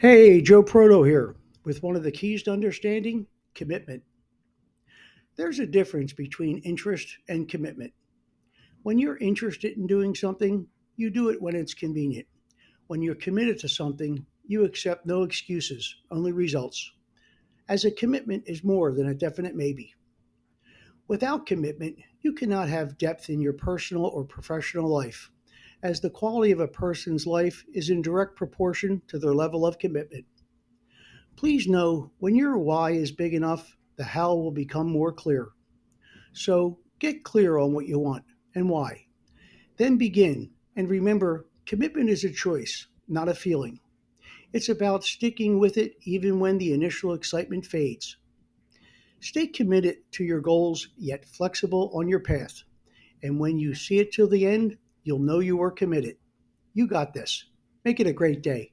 Hey, Joe Proto here with one of the keys to understanding commitment. There's a difference between interest and commitment. When you're interested in doing something, you do it when it's convenient. When you're committed to something, you accept no excuses, only results. As a commitment is more than a definite maybe. Without commitment, you cannot have depth in your personal or professional life, as the quality of a person's life is in direct proportion to their level of commitment. Please know when your why is big enough, the how will become more clear. So get clear on what you want and why. Then begin. And remember, commitment is a choice, not a feeling. It's about sticking with it even when the initial excitement fades. Stay committed to your goals, yet flexible on your path. And when you see it till the end, you'll know you are committed. You got this. Make it a great day.